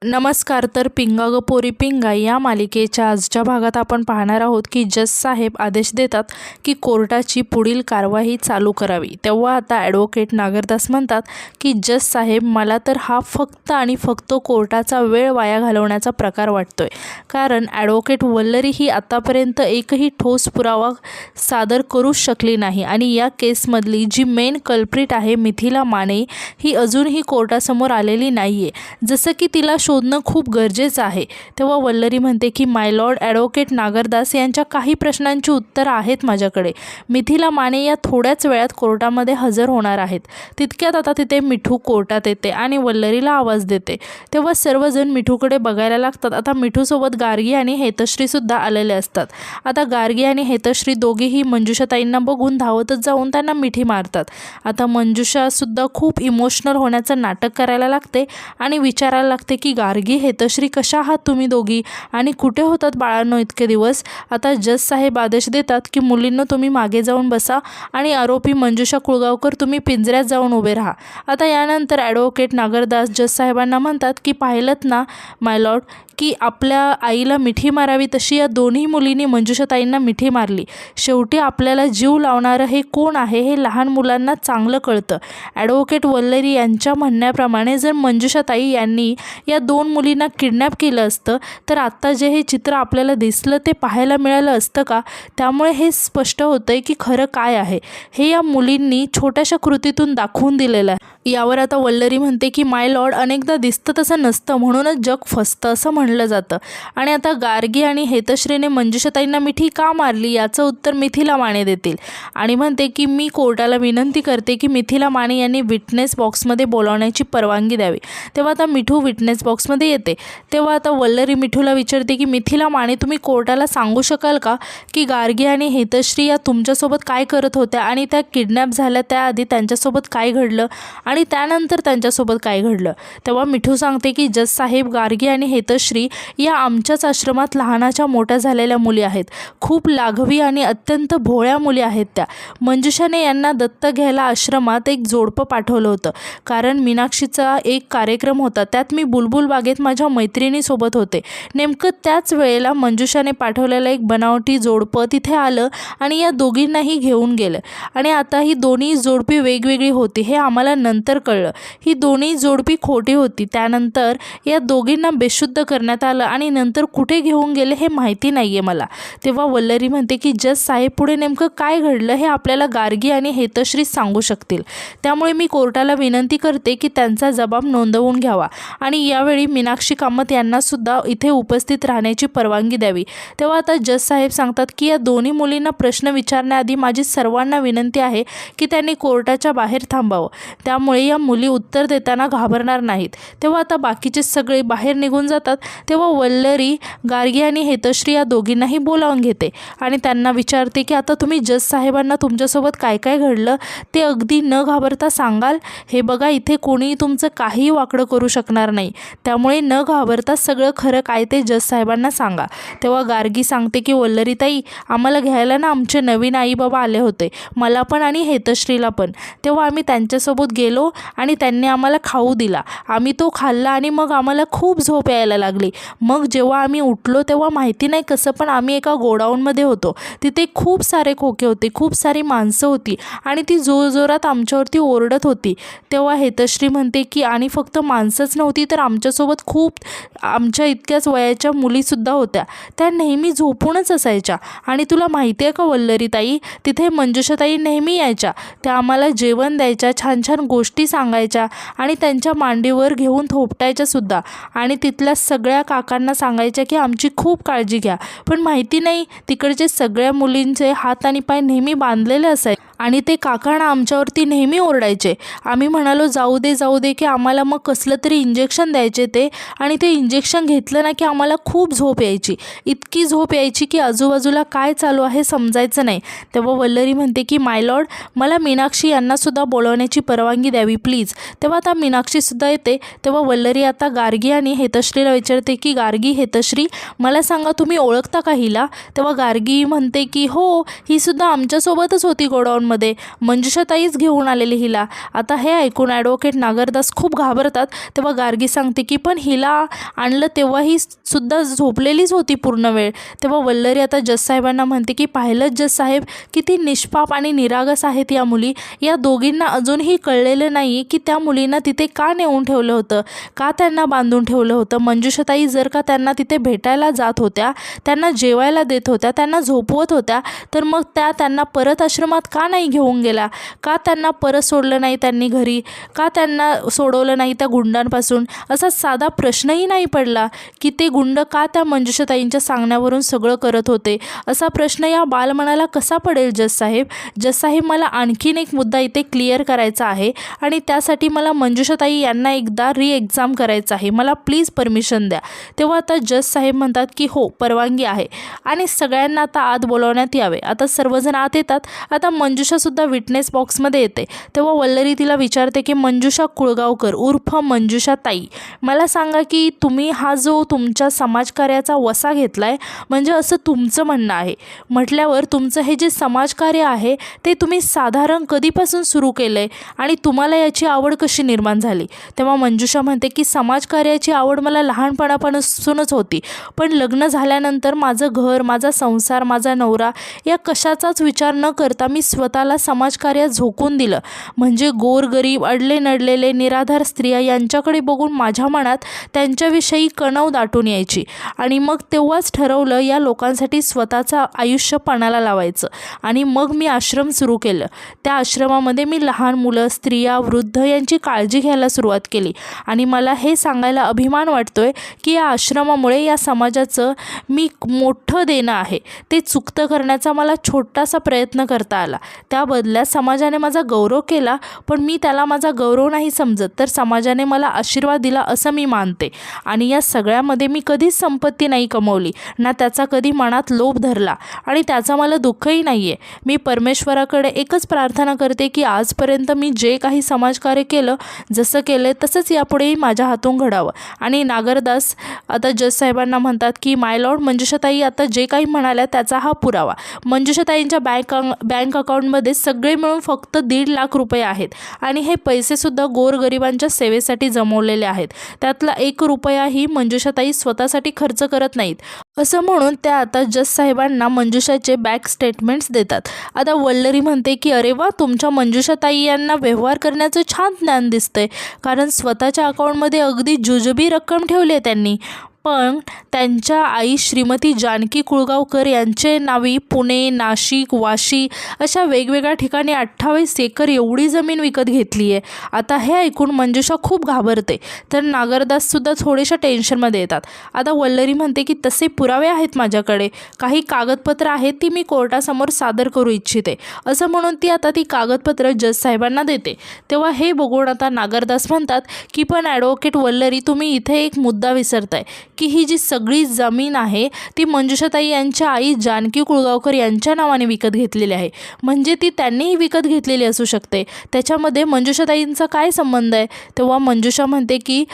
नमस्कार. तर पिंगा ग पोरी पिंगा या मालिकेच्या आजच्या भागात आपण पाहणार आहोत की जज साहेब आदेश देतात की कोर्टाची पुढील कारवाई चालू करावी. तेव्हा आता ॲडव्होकेट नागरदास म्हणतात की जज साहेब, मला तर हा फक्त आणि फक्त कोर्टाचा वेळ वाया घालवण्याचा प्रकार वाटतोय. कारण ॲडव्होकेट वल्लरी ही आतापर्यंत एकही ठोस पुरावा सादर करूच शकली नाही आणि या केसमधली जी मेन कल्प्रिट आहे मिथिला माने ही अजूनही कोर्टासमोर आलेली नाही आहे, जसं की तिला शोधणं खूप गरजेचं आहे. तेव्हा वल्लरी म्हणते की माय लॉर्ड ॲडव्होकेट नागरदास यांच्या काही प्रश्नांची उत्तरं आहेत माझ्याकडे. मिथिला माने या थोड्याच वेळात कोर्टामध्ये हजर होणार आहेत. तितक्यात आता तिथे मिठू कोर्टात येते आणि वल्लरीला आवाज देते. तेव्हा सर्वजण मिठूकडे बघायला लागतात. आता मिठूसोबत गार्गी आणि हेतश्रीसुद्धा आलेले असतात. आता गार्गी आणि हेतश्री दोघेही मंजुषाताईंना बघून धावतच जाऊन त्यांना मिठी मारतात. आता मंजुषासुद्धा खूप इमोशनल होण्याचं नाटक करायला लागते आणि विचारायला लागते की गार्गी, हेतश्री, कशा आहात तुम्ही दोघी आणि कुठे होतात बाळांनो इतके दिवस. आता जज साहेब आदेश देतात की मुलींनो तुम्ही मागे जाऊन बसा आणि आरोपी मंजुषा कुळगावकर तुम्ही पिंजऱ्यात जाऊन उभे राहा. आता यानंतर ॲडव्होकेट नागरदास जज साहेबांना म्हणतात की पाहिलंत ना माय लॉर्ड की आपल्या आईला मिठी मारावी तशी या दोन्ही मुलींनी मंजुषाताईंना मिठी मारली. शेवटी आपल्याला जीव लावणारं हे कोण आहे हे लहान मुलांना चांगलं कळतं. ॲडव्होकेट वल्लरी यांच्या म्हणण्याप्रमाणे जर मंजुषाताई यांनी या दोन मुलींना किडनॅप केलं असतं तर आत्ता जे हे चित्र आपल्याला दिसलं ते पाहायला मिळालं असतं का. त्यामुळे हे स्पष्ट होतंय की खरं काय आहे हे या मुलींनी छोट्याशा कृतीतून दाखवून दिलेलं आहे. यावर आता वल्लरी म्हणते की माय लॉर्ड, अनेकदा दिसतं तसं नसतं म्हणूनच जग फसतं असं म्हणलं जातं. आणि आता गार्गी आणि हेतश्रीने मंजुषाताईंना मिठी का मारली याचं उत्तर मिथिला माने देतील आणि म्हणते की मी कोर्टाला विनंती करते की मिथिला माने यांनी विटनेस बॉक्समध्ये बोलावण्याची परवानगी द्यावी. तेव्हा आता मिठू विटनेस बॉक्समध्ये येते. तेव्हा आता वल्लरी मिठूला विचारते की मिथिला माने, तुम्ही कोर्टाला सांगू शकाल का की गार्गी आणि हेतश्री या तुमच्यासोबत काय करत होत्या आणि त्या किडनॅप झाल्या त्याआधी त्यांच्यासोबत काय घडलं आणि त्यानंतर त्यांच्यासोबत काय घडलं. तेव्हा मिठू सांगते की जज साहेब, गार्गी आणि हेतश्री या आमच्याच आश्रमात लहानाच्या मोठ्या झालेल्या मुली आहेत. खूप लाघवी आणि अत्यंत भोळ्या मुली आहेत त्या. मंजुषाने यांना दत्त घ्यायला आश्रमात एक जोडपं पाठवलं होतं कारण मीनाक्षीचा एक कार्यक्रम होता, त्यात मी बुलबुल बागेत माझ्या मैत्रिणीसोबत होते. नेमकं त्याच वेळेला मंजुषाने पाठवलेलं एक बनावटी जोडपं तिथे आलं आणि या दोघींनाही घेऊन गेलं. आणि आता ही दोन्ही जोडपी वेगवेगळी होती हे आम्हाला नंतर कळलं. ही दोन्ही जोडपी खोटी होती. त्यानंतर या दोघींना बेशुद्ध करण्यात आलं आणि नंतर कुठे घेऊन गेले हे माहिती नाही आहे मला. तेव्हा वल्लरी म्हणते की जज साहेब, पुढे नेमकं काय घडलं हे आपल्याला गार्गी आणि हेतश्री सांगू शकतील. त्यामुळे मी कोर्टाला विनंती करते की त्यांचा जबाब नोंदवून घ्यावा आणि यावेळी मीनाक्षी कामत यांनासुद्धा इथे उपस्थित राहण्याची परवानगी द्यावी. तेव्हा आता जज साहेब सांगतात की या दोन्ही मुलींना प्रश्न विचारण्याआधी माझी सर्वांना विनंती आहे की त्यांनी कोर्टाच्या बाहेर थांबावं. त्यामुळे या मुली उत्तर देताना घाबरणार नाहीत. तेव्हा आता बाकीचे सगळे बाहेर निघून जातात. तेव्हा वल्लरी गार्गी आणि हेतश्री या दोघींनाही बोलावून घेते आणि त्यांना विचारते की आता तुम्ही जज साहेबांना तुमच्यासोबत काय काय घडलं ते अगदी न घाबरता सांगाल. हे बघा, इथे कोणीही तुमचं काहीही वाकडं करू शकणार नाही. त्यामुळे न घाबरता सगळं खरं काय ते जज साहेबांना सांगा. तेव्हा गार्गी सांगते की वल्लरीताई, आम्हाला घ्यायला ना आमचे नवीन आई बाबा आले होते, मला पण आणि हेतश्रीला पण. तेव्हा आम्ही त्यांच्यासोबत गेलो आणि त्यांनी आम्हाला खाऊ दिला. आम्ही तो खाल्ला आणि मग आम्हाला खूप झोप यायला लागली. मग जेव्हा आम्ही उठलो तेव्हा माहिती नाही कसं पण आम्ही एका गोडाऊनमध्ये होतो. तिथे खूप सारे खोके होते, खूप सारी माणसं होती आणि ती जोरजोरात आमच्यावरती ओरडत होती. तेव्हा हेतश्री म्हणते की आणि फक्त माणसंच नव्हती तर आमच्यासोबत खूप आमच्या इतक्याच वयाच्या मुलीसुद्धा होत्या. त्या नेहमी झोपूनच असायच्या. आणि तुला माहिती आहे का वल्लरीताई, तिथे मंजुषाताई नेहमी यायच्या. त्या आम्हाला जेवण द्यायच्या, छान छान गोष्टी सांगायच्या आणि त्यांच्या मांडीवर घेऊन थोपटायच्या सुद्धा. आणि तिथल्या सगळ्या काकांना सांगायच्या की आमची खूप काळजी घ्या. पण माहिती नाही तिकडचे सगळ्या मुलींचे हात आणि पाय नेहमी बांधलेले असायचे आणि ते काकांना आमच्यावरती नेहमी ओरडायचे. आम्ही म्हणालो जाऊ दे की आम्हाला मग कसलं तरी इंजेक्शन द्यायचे ते, आणि ते इंजेक्शन घेतलं ना की आम्हाला खूप झोप यायची. इतकी झोप यायची की आजूबाजूला काय चालू आहे समजायचं नाही. तेव्हा वल्लरी म्हणते की माय लॉर्ड, मला मीनाक्षी यांनासुद्धा बोलवण्याची परवानगी द्यावी प्लीज. तेव्हा आता मीनाक्षीसुद्धा येते. तेव्हा वल्लरी आता गार्गी आणि हेतश्रीला विचारते की गार्गी, हेतश्री, मला सांगा तुम्ही ओळखता का हिला. तेव्हा गार्गी म्हणते की हो, ही सुद्धा आमच्यासोबतच होती गोडाऊन अकाउंटमध्ये मंजुषाताईच घेऊन आलेली हिला. आता हे ऐकून ॲडव्होकेट नागरदास खूप घाबरतात. तेव्हा गार्गी सांगते की पण हिला आणलं तेव्हा ही सुद्धा झोपलेलीच होती पूर्ण वेळ. तेव्हा वल्लरी आता जज साहेबांना म्हणते की पाहिलं जज साहेब, किती निष्पाप आणि निरागस आहेत या मुली. या दोघींना अजूनही कळलेलं नाही की त्या मुलींना तिथे का नेऊन ठेवलं होतं, का त्यांना बांधून ठेवलं होतं. मंजुषाताई जर का त्यांना तिथे भेटायला जात होत्या, त्यांना जेवायला देत होत्या, त्यांना झोपवत होत्या, तर मग त्यांना परत आश्रमात का नाही घेऊन गेला, का त्यांना परत सोडलं नाही त्यांनी घरी, का त्यांना सोडवलं नाही त्या गुंडांपासून. असा साधा प्रश्नही नाही पडला की ते गुंड का त्या मंजुषाताईंच्या सांगण्यावरून सगळं करत होते. असा प्रश्न या बालमनाला कसा पडेल जज साहेब. जज साहेब, मला आणखीन एक मुद्दा इथे क्लिअर करायचा आहे आणि त्यासाठी मला मंजुषाताई यांना एकदा एक्झाम करायचं आहे. मला प्लीज परमिशन द्या. तेव्हा आता जज साहेब म्हणतात की हो, परवानगी आहे आणि सगळ्यांना आता आत बोलवण्यात यावे. आता सर्वजण आत येतात. आता मंजुषासुद्धा विटनेस बॉक्समध्ये येते. तेव्हा वल्लरी तिला विचारते की मंजुषा कुळगावकर उर्फ मंजुषाताई, मला सांगा की तुम्ही हा जो तुमच्या समाजकार्याचा वसा घेतला आहे, म्हणजे असं तुमचं म्हणणं आहे. म्हटल्यावर तुमचं हे जे समाजकार्य आहे ते तुम्ही साधारण कधीपासून सुरू केलं आहे आणि तुम्हाला याची आवड कशी निर्माण झाली. तेव्हा मंजुषा म्हणते की समाजकार्याची आवड मला लहानपणापासूनच होती, पण लग्न झाल्यानंतर माझं घर, माझा संसार, माझा नवरा या कशाचाच विचार न करता मी स्वतःला समाजकार्यात झोकून दिलं. म्हणजे गोरगरीब, अडले नडलेले, निराधार स्त्रिया यांच्याकडे बघून माझ्या मनात त्यांच्याविषयी कणव दाटून यायची आणि मग तेव्हाच ठरवलं या लोकांसाठी स्वतःचं आयुष्य पणाला लावायचं. आणि मग मी आश्रम सुरू केलं. त्या आश्रमामध्ये मी लहान मुलं, स्त्रिया, वृद्ध यांची काळजी घ्यायला सुरुवात केली आणि मला हे सांगायला अभिमान वाटतोय की या आश्रमामुळे या समाजाचं मी मोठं देणं आहे ते चुकतं करण्याचा मला छोटासा प्रयत्न करता आला. त्या बदल्यात समाजाने माझा गौरव केला, पण मी त्याला माझा गौरव नाही समजत, तर समाजाने मला आशीर्वाद दिला असं मी मानते. आणि या सगळ्यामध्ये मी कधीच संपत्ती नाही कमवली, ना त्याचा कधी मनात लोभ धरला आणि त्याचा मला दुःखही नाही आहे. मी परमेश्वराकडे एकच प्रार्थना करते की आजपर्यंत मी जे काही समाजकार्य केलं, जसं केलं तसंच यापुढेही माझ्या हातून घडावं. आणि नागरदास आता जज साहेबांना म्हणतात की माय लॉर्ड, मंजुषाताई आता जे काही म्हणाल्या त्याचा हा पुरावा. मंजुषाताईंच्या बँक अकाउंटमध्ये सगळे मिळून फक्त 1.5 लाख रुपये आहेत आणि हे पैसेसुद्धा गोरगरिबांच्या सेवेसाठी जमवलेले आहेत. त्यातला 1 रुपयाही मंजुषाताई स्वतःसाठी खर्च करत नाहीत. असं म्हणून त्या आता जज साहेबांना मंजुषाचे बँक स्टेटमेंट्स देतात. आता वल्लरी म्हणते की अरे वा, तुमच्या मंजुषाताई यांना व्यवहार करण्याचं छान ज्ञान दिसतंय, कारण स्वतःच्या अकाउंटमध्ये अगदी जुजबी रक्कम ठेवली आहे त्यांनी. पण त्यांच्या आई श्रीमती जानकी कुळगावकर यांचे नावी पुणे, नाशिक, वाशी अशा वेगवेगळ्या ठिकाणी 28 एकर एवढी जमीन विकत घेतली आहे. आता हे ऐकून मंजुषा खूप घाबरते, तर नागरदाससुद्धा थोडेशा टेन्शनमध्ये येतात. आता वल्लरी म्हणते की तसे पुरावे आहेत माझ्याकडे, काही कागदपत्र आहेत ती मी कोर्टासमोर सादर करू इच्छिते. असं म्हणून ती आता ती कागदपत्र जज साहेबांना देते. तेव्हा हे बघून आता नागरदास म्हणतात की पण ॲडव्होकेट वल्लरी, तुम्ही इथे एक मुद्दा विसरताय की ही जी सगळी जमीन आहे ती मंजुषाताई यांच्या आई जानकी कुळगावकर यांच्या नावाने विकत घेतलेली आहे. म्हणजे ती त्यांनीही विकत घेतलेली असू शकते, त्याच्यामध्ये मंजुषाताईंचा काय संबंध आहे. तेव्हा मंजुषा म्हणते की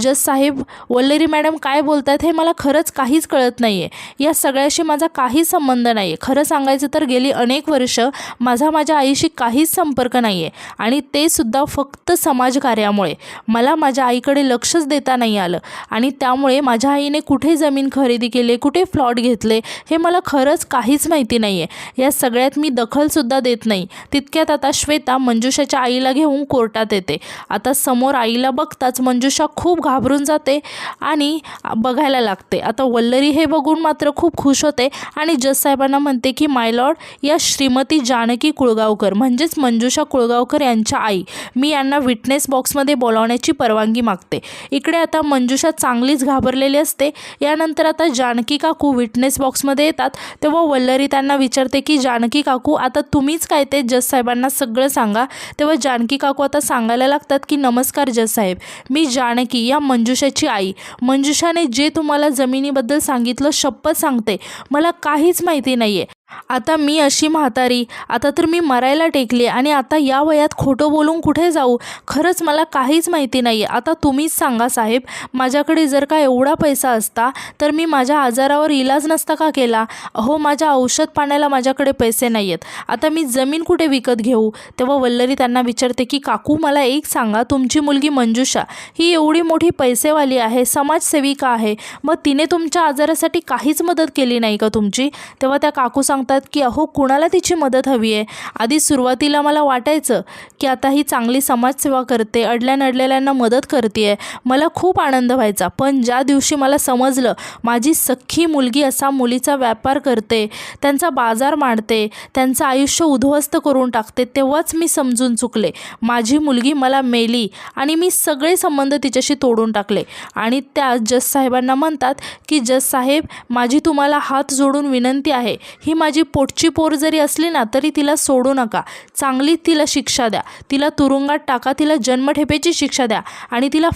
जज साहेब, वल्लरी मॅडम काय बोलतात हे मला खरंच काहीच कळत नाही आहे. या सगळ्याशी माझा काही संबंध नाही आहे. खरं सांगायचं तर गेली अनेक वर्ष माझ्या आईशी काहीच संपर्क नाही आहे आणि ते सुद्धा फक्त समाजकार्यामुळे. मला माझ्या आईकडे लक्षच देता नाही आलं आणि त्यामुळे माझ्या आईने कुठे जमीन खरेदी केली, कुठे प्लॉट घेतले हे मला खरंच काहीच माहिती नाही आहे. या सगळ्यात मी दखलसुद्धा देत नाही. तितक्यात आता श्वेता मंजुषाच्या आईला घेऊन कोर्टात येते. आता समोर आईला बघताच मंजुषा खूप घाबरून जाते आणि बघायला लागते. आता वल्लरी हे बघून मात्र खूप खुश होते आणि जज साहेबांना म्हणते की माय लॉर्ड, या श्रीमती जानकी कुळगावकर म्हणजेच मंजुषा कुळगावकर यांच्या आई, मी यांना विटनेस बॉक्समध्ये बोलावण्याची परवानगी मागते. इकडे आता मंजुषा चांगलीच घाबरलेली असते. यानंतर आता जानकी काकू विटनेस बॉक्समध्ये येतात. तेव्हा वल्लरी त्यांना विचारते की जानकी काकू, आता तुम्हीच काय ते जज साहेबांना सगळं सांगा. तेव्हा जानकी काकू आता सांगायला लागतात की नमस्कार जज साहेब, मी जानकी या मंजुषाची आई. मंजुषाने जे तुम्हाला जमिनीबद्दल सांगितलं, शपथ सांगते मला काहीच माहिती नाही आहे. आता मी अशी म्हातारी, आता तर मी मरायला टेकली आणि आता या वयात खोटं बोलून कुठे जाऊ? खरंच मला काहीच माहिती नाही आहे. आता तुम्हीच सांगा साहेब, माझ्याकडे जर का एवढा पैसा असता तर मी माझ्या आजारावर इलाज नसता का केला? अहो, माझ्या औषध पाण्याला माझ्याकडे पैसे नाही आहेत. आता मी जमीन कुठे विकत घेऊ? तेव्हा वल्लरी त्यांना विचारते की काकू, मला एक सांगा, तुमची मुलगी मंजुषा ही एवढी मोठी पैसेवाली आहे, समाजसेविका आहे, मग तिने तुमच्या आजारासाठी काहीच मदत केली नाही का तुमची? तेव्हा त्या काकू सांगतात की अहो, कुणाला तिची मदत हवी आहे? आधी सुरुवातीला मला वाटायचं की आता ही चांगली समाजसेवा करते, अडल्यानडलेल्यांना मदत करते आहे, मला खूप आनंद व्हायचा. पण ज्या दिवशी मला समजलं माझी सख्खी मुलगी असा मुलीचा व्यापार करते, त्यांचा बाजार मांडते, त्यांचं आयुष्य उद्ध्वस्त करून टाकते, तेव्हाच मी समजून चुकले. माझी मुलगी मला मेली आणि मी सगळे संबंध तिच्याशी तोडून टाकले. आणि त्या जज साहेबांना म्हणतात की जज साहेब, माझी तुम्हाला हात जोडून विनंती आहे, ही माझी पोटची पोर जरी असली ना तरी तिला सोडू नका. चांगली तिला शिक्षा द्या, तिला तुरुंगात टाका, तिला जन्मठेपेची शिक्षा द्या आणि तिला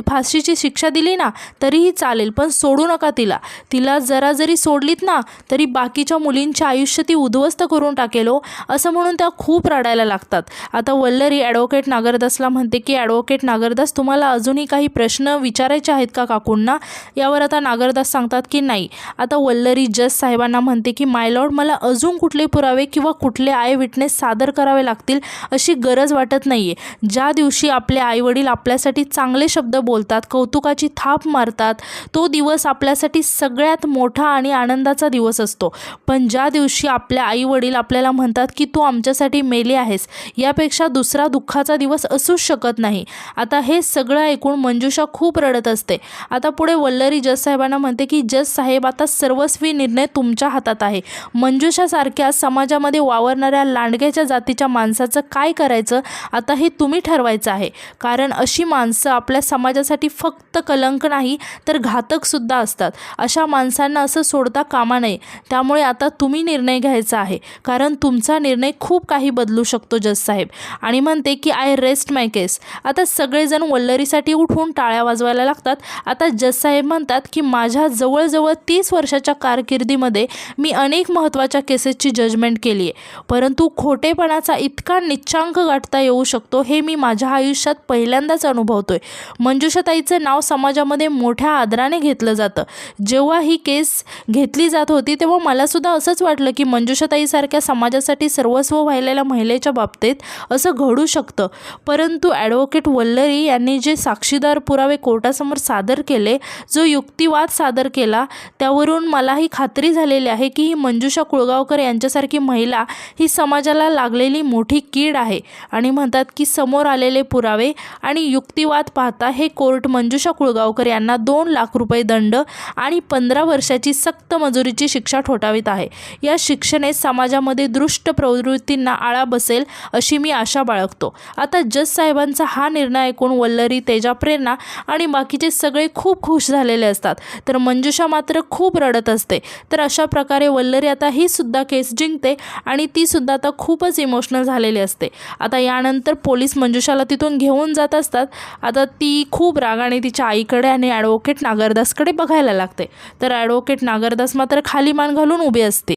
फाशीची शिक्षा दिली ना तरीही चालेल, पण सोडू नका तिला. तिला जरा जरी सोडलीत ना तरी बाकीच्या मुलींचे आयुष्य ती उद्ध्वस्त करून टाकेल हो, असं म्हणून त्या खूप रडायला लागतात. आता वल्लरी ॲडव्होकेट नागरदासला म्हणते की ॲडव्होकेट नागरदास, तुम्हाला अजूनही काही प्रश्न विचारायचे आहेत का काकूंना? यावर आता नागरदास सांगतात की नाही. आता वल्लरी जज साहेबांना म्हणते की माय लॉर्ड, मला अजून कुठले पुरावे किंवा कुठले आय विटनेस सादर करावे लागतील अशी गरज वाटत नाही आहे. ज्या दिवशी आपले आईवडील आपल्यासाठी चांगले शब्द बोलतात, कौतुकाची थाप मारतात, तो दिवस आपल्यासाठी सगळ्यात मोठा आणि आनंदाचा दिवस असतो. पण ज्या दिवशी आपल्या आईवडील आपल्याला म्हणतात की तू आमच्यासाठी मेली आहेस, यापेक्षा दुसरा दुःखाचा दिवस असूच शकत नाही. आता हे सगळं ऐकून मंजुषा खूप रडत असते. आता पुढे वल्लरी जज साहेबांना म्हणते की जज साहेब, आता सर्वस्वी निर्णय तुमच्या हातात आहे. मंजुषासारख्या समाजामध्ये वावरणाऱ्या लांडग्याच्या जातीच्या माणसाचं काय करायचं आता हे तुम्ही ठरवायचं आहे. कारण अशी माणसं आपल्या समाजासाठी फक्त कलंक नाही तर घातकसुद्धा असतात. अशा माणसांना असं सोडता कामा नये. त्यामुळे आता तुम्ही निर्णय घ्यायचा आहे, कारण तुमचा निर्णय खूप काही बदलू शकतो जज साहेब. आणि म्हणते की आय रेस्ट माय केस. आता सगळेजण वल्लरीसाठी उठून टाळ्या वाजवायला लागतात. आता जज साहेब म्हणतात की माझ्या जवळजवळ 30 वर्षाच्या कारकिर्दीमध्ये मी अनेक महत्त्वाच्या केसेसची जजमेंट केली आहे, परंतु खोटेपणाचा इतका निच्चांक गाठता येऊ शकतो हे मी माझ्या आयुष्यात पहिल्यांदाच अनुभवतोय. मंजुषाताईचं नाव समाजामध्ये मोठ्या आदराने घेतलं जातं. जेव्हा ही केस घेतली जात होती तेव्हा मलासुद्धा असंच वाटलं की मंजुषाताईसारख्या समाजासाठी सर्वस्व वाहिलेल्या महिलेच्या बाबतीत असं घडू शकतं. परंतु ॲडव्होकेट वल्लरी यांनी जे साक्षीदार पुरावे कोर्टासमोर सादर केले, जो युक्तिवाद सादर केला, त्यावरून मला ही खात्री झालेली आहे की ही मंजुषा कुळगावकर यांच्यासारखी महिला ही समाजाला लागलेली मोठी कीड आहे. आणि म्हणतात की समोर आलेले पुरावे आणि युक्तिवाद पाहता हे कोर्ट मंजुषा कुळगावकर यांना 2 लाख रुपये दंड आणि 15 वर्षाची सक्त मजुरीची शिक्षा ठोठावीत आहे. या शिक्षेने समाजामध्ये दुष्ट प्रवृत्तींना आळा बसेल अशी मी आशा बाळगतो. आता जज साहेबांचा हा निर्णय ऐकून वल्लरी, तेजा, प्रेरणा आणि बाकीचे सगळे खूप खुश झालेले असतात, तर मंजुषा मात्र खूप रडत असते. तर अशा प्रकारे वल्लरी आता ही सुद्धा केस जिंकते आणि ती सुद्धा आता खूपच इमोशनल झालेली असते. आता यानंतर पोलीस मंजुषाला तिथून घेऊन जात असतात. आता ती खूप रागाने तिच्या आईकडे आणि ॲडव्होकेट नागरदासकडे बघायला लागते. तर ॲडव्होकेट नागरदास मात्र खाली मान घालून उभी असते.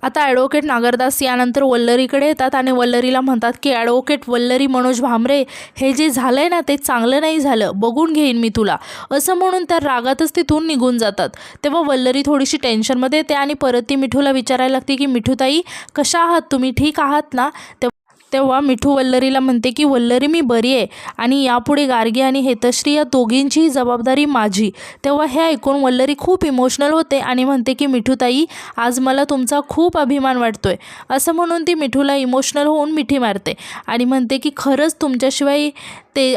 आता ॲडव्होकेट नागरदास यानंतर वल्लरीकडे येतात आणि वल्लरीला म्हणतात की ॲडव्होकेट वल्लरी मनोज भामरे, हे जे झालं आहे ना ते चांगलं नाही झालं, बघून घेईन मी तुला, असं म्हणून त्या रागातच तिथून निघून जातात. तेव्हा वल्लरी थोडीशी टेन्शनमध्ये येते आणि परत ती मिठूला विचारायला लागते की मिठूताई, कशा आहात तुम्ही, ठीक आहात ना? तेव्हा मिठू वल्लरीला म्हणते की वल्लरी, मी बरी आहे आणि यापुढे गार्गी आणि हेतश्री या दोघींचीही जबाबदारी माझी. तेव्हा हे ऐकून वल्लरी खूप इमोशनल होते आणि म्हणते की मिठूताई, आज मला तुमचा खूप अभिमान वाटतोय, असं म्हणून ती मिठूला इमोशनल होऊन मिठी मारते आणि म्हणते की खरंच तुमच्याशिवाय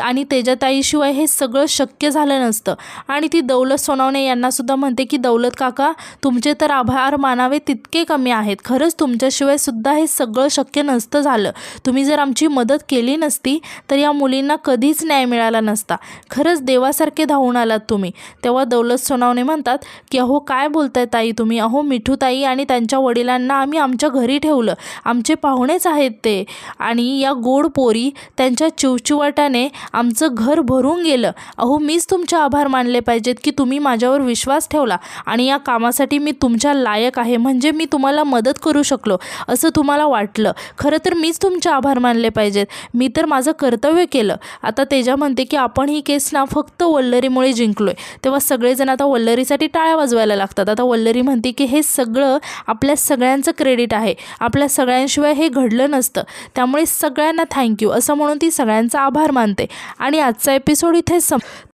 आणि तेजाताईशिवाय हे सगळं शक्य झालं नसतं. आणि ती दौलत सोनवणे यांनासुद्धा म्हणते की दौलत काका, तुमचे तर आभार मानावे तितके कमी आहेत. खरंच तुमच्याशिवाय सुद्धा हे सगळं शक्य नसतं झालं. तुम्ही जर आमची मदत केली नसती तर या मुलींना कधीच न्याय मिळाला नसता. खरंच देवासारखे धावून आलात तुम्ही. तेव्हा दौलत सोनावणे म्हणतात की अहो काय बोलताय ताई तुम्ही, अहो मिठूताई आणि त्यांच्या वडिलांना आम्ही आमच्या घरी ठेवलं, आमचे पाहुणेच आहेत ते, आणि या गोड पोरी त्यांच्या चिवचिवाटाने आमचं घर भरून गेलं. अहो मीच तुमचे आभार मानले पाहिजेत की तुम्ही माझ्यावर विश्वास ठेवला आणि या कामासाठी मी तुमच्या लायक आहे, म्हणजे मी तुम्हाला मदत करू शकलो असं तुम्हाला वाटलं. खरं तर मीच तुमचे आभार मानले पाहिजेत, मी तर माझं कर्तव्य केलं. आता तेजा म्हणते की आपण ही केस ना फक्त वल्लरीमुळे जिंकलोय. तेव्हा सगळेजण आता वल्लरीसाठी टाळ्या वाजवायला लागतात. आता वल्लरी म्हणते की हे सगळं आपल्या सगळ्यांचं क्रेडिट आहे, आपल्या सगळ्यांशिवाय हे घडलं नसतं, त्यामुळे सगळ्यांना थँक्यू असं म्हणून ती सगळ्यांचा आभार मानते. आणि आजचा एपिसोड इथेच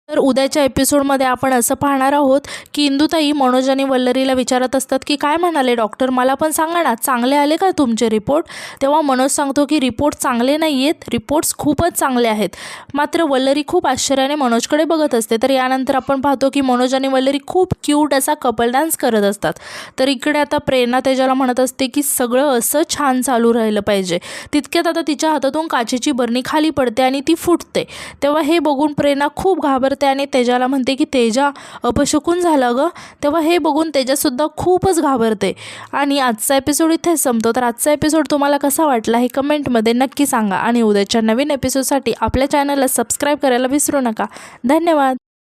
तर उद्याच्या एपिसोडमध्ये आपण असं पाहणार आहोत की इंदुताई मनोज आणि वल्लरीला विचारत असतात की काय म्हणाले डॉक्टर, मला पण सांगा ना, चांगले आले का तुमचे रिपोर्ट. तेव्हा मनोज सांगतो की रिपोर्ट चांगले नाही आहेत, रिपोर्ट्स खूपच चांगले आहेत. मात्र वल्लरी खूप आश्चर्याने मनोजकडे बघत असते. तर यानंतर आपण पाहतो की मनोज आणि वल्लरी खूप क्यूट असा कपल डान्स करत असतात. तर इकडे आता प्रेरणा तेजाला म्हणत असते की सगळं असं छान चालू राहिलं पाहिजे. तितक्यात आता तिच्या हातातून काचेची बरणी खाली पडते आणि ती फुटते. तेव्हा हे बघून प्रेरणा खूप घाबरते आणि तेजाला म्हणते की तेजा अपशकुन झालं गं. तेव्हा हे बघून तेजासुद्धा खूपच घाबरते. आणि आजचा एपिसोड इथेच संपतो. तर आजचा एपिसोड तुम्हाला कसा वाटला हे कमेंटमध्ये नक्की सांगा आणि उद्याच्या नवीन एपिसोडसाठी आपल्या चॅनलला सबस्क्राईब करायला विसरू नका. धन्यवाद.